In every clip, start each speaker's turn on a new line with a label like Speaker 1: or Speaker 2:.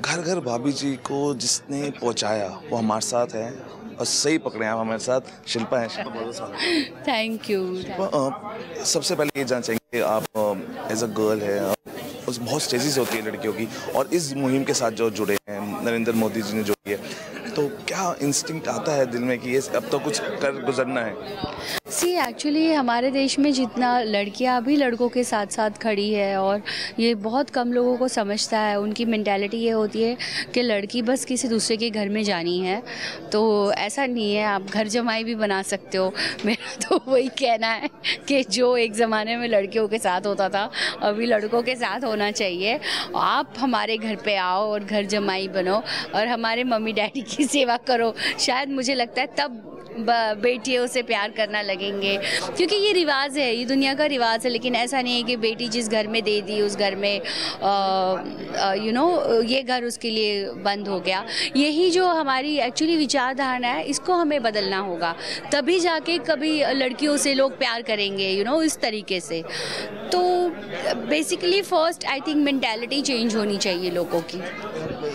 Speaker 1: घर घर भाभी जी को जिसने पहुंचाया वो हमारे साथ है और सही पकड़े हैं आप हमारे साथ। शिल्पा हैं। शिल्पा बहुत सारा
Speaker 2: थैंक यू।
Speaker 1: सबसे पहले ये जानना चाहेंगे आप एज अ गर्ल है उस बहुत स्टेजेस होती है लड़कियों की और इस मुहिम के साथ जो जुड़े हैं नरेंद्र मोदी जी ने जोड़ी है तो क्या इंस्टिंक्ट आता है दिल में कि ये अब तो कुछ कर गुजरना है?
Speaker 2: सी एक्चुअली हमारे देश में जितना लड़कियां भी लड़कों के साथ साथ खड़ी है और ये बहुत कम लोगों को समझता है। उनकी मेंटालिटी ये होती है कि लड़की बस किसी दूसरे के घर में जानी है, तो ऐसा नहीं है, आप घर जमाई भी बना सकते हो। मेरा तो वही कहना है कि जो एक ज़माने में लड़कियों के साथ होता था अभी लड़कों के साथ होना चाहिए। आप हमारे घर पे आओ और घर जमाई बनो और हमारे मम्मी डैडी की सेवा करो, शायद मुझे लगता है तब बेटियों से प्यार करना लगेंगे, क्योंकि ये रिवाज है, ये दुनिया का रिवाज है। लेकिन ऐसा नहीं है कि बेटी जिस घर में दे दी उस घर में ये घर उसके लिए बंद हो गया। यही जो हमारी एक्चुअली विचारधारा है इसको हमें बदलना होगा, तभी जाके कभी लड़कियों से लोग प्यार करेंगे इस तरीके से। तो basically first I think mentality change होनी चाहिए लोगों की।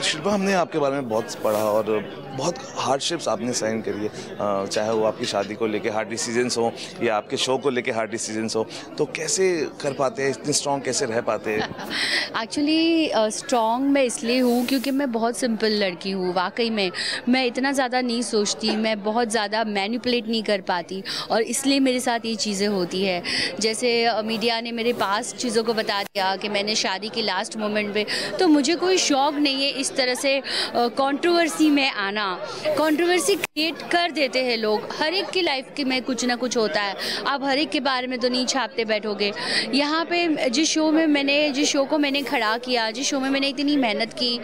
Speaker 1: शिल्पा, हमने आपके बारे में बहुत पढ़ा और बहुत हार्डशिप्स आपने सहन करी है, चाहे वो आपकी शादी को लेके हार्ड डिसीजंस हो या आपके शो को लेके हार्ड डिसीजंस हो, तो कैसे कर पाते हैं, इतने स्ट्रॉन्ग कैसे रह पाते हैं?
Speaker 2: एक्चुअली स्ट्रॉन्ग मैं इसलिए हूँ क्योंकि मैं बहुत सिंपल लड़की हूँ। वाकई में मैं इतना ज़्यादा नहीं सोचती, मैं बहुत ज़्यादा मैनिपुलेट नहीं कर पाती और इसलिए मेरे साथ ये चीज़ें होती है। जैसे मीडिया ने मेरे पास चीज़ों को बता दिया कि मैंने शादी के लास्ट मोमेंट पे, तो मुझे कोई शौक़ नहीं है इस तरह से कंट्रोवर्सी में आना। कंट्रोवर्सी क्रिएट कर देते हैं लोग, हर एक की लाइफ के में कुछ ना कुछ होता है। आप हर एक के बारे में तो नहीं छापते बैठोगे। यहाँ पे जिस शो को मैंने खड़ा किया, जिस शो में मैंने इतनी मेहनत की,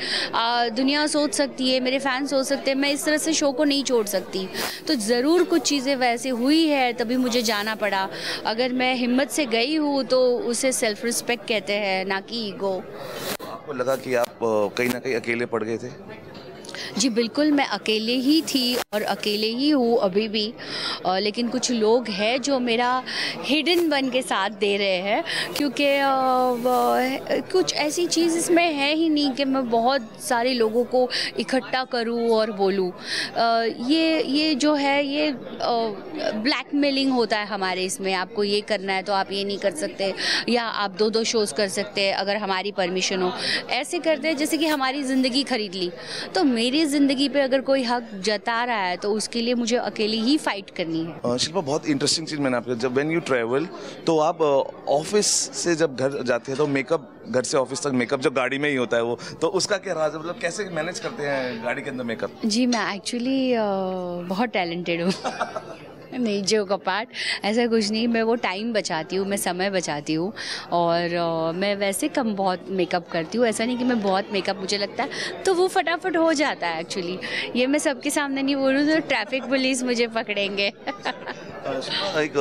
Speaker 2: दुनिया सोच सकती है, मेरे फैन सोच सकते हैं, मैं इस तरह से शो को नहीं छोड़ सकती। तो ज़रूर कुछ चीज़ें वैसे हुई है तभी मुझे जाना पड़ा। अगर मैं हिम्मत से गई हूँ तो उसे सेल्फ रिस्पेक्ट कहते हैं, ना कि ईगो।
Speaker 1: आपको लगा कि आप कहीं ना कहीं अकेले पड़ गए थे?
Speaker 2: जी बिल्कुल, मैं अकेले ही थी और अकेले ही हूँ अभी भी, लेकिन कुछ लोग हैं जो मेरा हिडन बन के साथ दे रहे हैं, क्योंकि कुछ ऐसी चीज़ इसमें है ही नहीं कि मैं बहुत सारे लोगों को इकट्ठा करूँ और बोलूँ। ये जो है ये ब्लैकमेलिंग होता है हमारे इसमें। आपको ये करना है तो आप ये नहीं कर सकते, या आप 2-2 शोज़ कर सकते हैं अगर हमारी परमिशन हो। ऐसे करते हैं जैसे कि हमारी ज़िंदगी खरीद ली। तो मेरी ज़िंदगी पे अगर कोई हक जता रहा है तो उसके लिए मुझे अकेली ही फाइट करनी है।
Speaker 1: शिल्पा, बहुत इंटरेस्टिंग चीज़ मैंने आपको, जब व्हेन यू ट्रैवल तो आप ऑफिस से जब घर जाते हैं तो मेकअप, घर से ऑफिस तक मेकअप जो गाड़ी में ही होता है वो, तो उसका क्या राज है, मतलब कैसे मैनेज करते हैं गाड़ी के अंदर मेकअप?
Speaker 2: जी मैं एक्चुअली बहुत टैलेंटेड हूँ। नहीं, जोक अपार्ट, ऐसा कुछ नहीं। मैं वो टाइम बचाती हूँ, मैं समय बचाती हूँ और मैं वैसे कम बहुत मेकअप करती हूँ। ऐसा नहीं कि मैं बहुत मेकअप मुझे लगता है तो वो फटाफट हो जाता है। एक्चुअली ये मैं सबके सामने नहीं बोलूँ तो ट्रैफिक पुलिस मुझे पकड़ेंगे।
Speaker 1: एक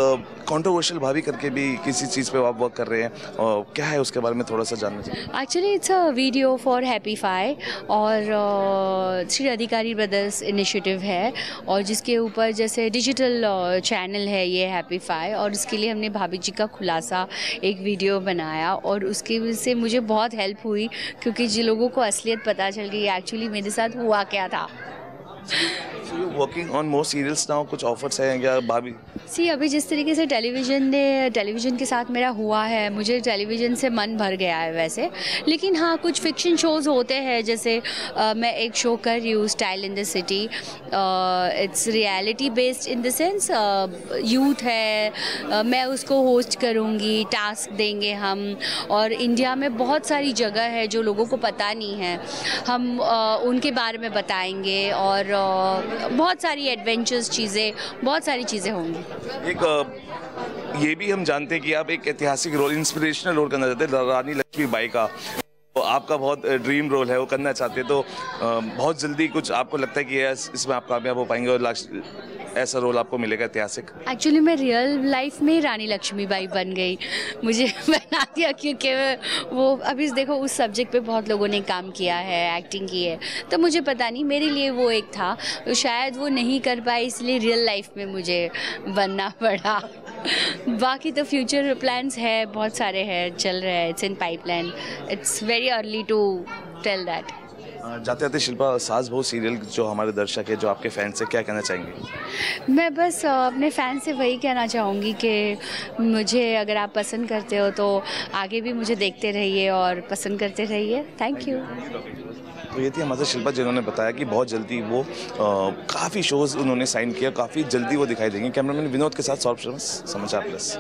Speaker 1: कंट्रोवर्शियल भाभी करके भी किसी चीज़ पे आप वर्क कर रहे हैं, और क्या है उसके बारे में थोड़ा सा जानना चाहिए?
Speaker 2: Actually it's a video for Happify और श्री अधिकारी ब्रदर्स इनिशिएटिव है, और जिसके ऊपर जैसे डिजिटल चैनल है ये हैप्पीफाई, और उसके लिए हमने भाभी जी का खुलासा एक वीडियो बनाया और उसके वजह से मुझे बहुत हेल्प हुई, क्योंकि जिन लोगों को असलियत पता चल गई एक्चुअली मेरे साथ हुआ क्या था।
Speaker 1: Working on more serials now, कुछ ऑफर्स हैं क्या भाभी?
Speaker 2: सी अभी जिस तरीके से टेलीविज़न के साथ मेरा हुआ है, मुझे टेलीविज़न से मन भर गया है वैसे। लेकिन हाँ, कुछ फिक्शन शोज़ होते हैं, जैसे मैं एक शो कर रही हूँ style in the city. It's reality based in the sense, youth है, मैं उसको होस्ट करूँगी, टास्क देंगे हम, और इंडिया में बहुत सारी जगह है जो लोगों को पता नहीं है, हम उनके बारे में बताएंगे और बहुत सारी एडवेंचर्स चीज़ें, बहुत सारी चीज़ें होंगी।
Speaker 1: एक ये भी हम जानते हैं कि आप एक ऐतिहासिक रोल, इंस्पिरेशनल रोल करना चाहते हैं, रानी लक्ष्मीबाई का, तो आपका बहुत ड्रीम रोल है वो करना चाहते हैं, तो बहुत जल्दी कुछ आपको लगता है कि इसमें आप कामयाब हो पाएंगे और ऐसा रोल आपको मिलेगा ऐतिहासिक?
Speaker 2: एक्चुअली मैं रियल लाइफ में रानी लक्ष्मीबाई बन गई, मुझे बना दिया, क्योंकि वो अभी देखो उस सब्जेक्ट पे बहुत लोगों ने काम किया है, एक्टिंग की है, तो मुझे पता नहीं, मेरे लिए वो एक था, तो शायद वो नहीं कर पाई इसलिए रियल लाइफ में मुझे बनना पड़ा। बाकी तो फ्यूचर प्लान्स है, बहुत सारे हैं, चल रहे हैं, it's in pipeline, it's very early to tell that.
Speaker 1: जाते जाते शिल्पा, सास बहू सीरियल जो हमारे दर्शक है, जो आपके फैंस हैं, क्या कहना चाहेंगे?
Speaker 2: मैं बस अपने फ़ैन से वही कहना चाहूँगी कि मुझे अगर आप पसंद करते हो तो आगे भी मुझे देखते रहिए और पसंद करते रहिए। Thank you.
Speaker 1: तो ये थी हमारे साथ शिल्पा, जिन्होंने बताया कि बहुत जल्दी वो काफ़ी शोज़ उन्होंने साइन किया, काफ़ी जल्दी वो दिखाई देंगे। कैमरामैन विनोद के साथ सौरभ शर्मा, समाचार प्लस।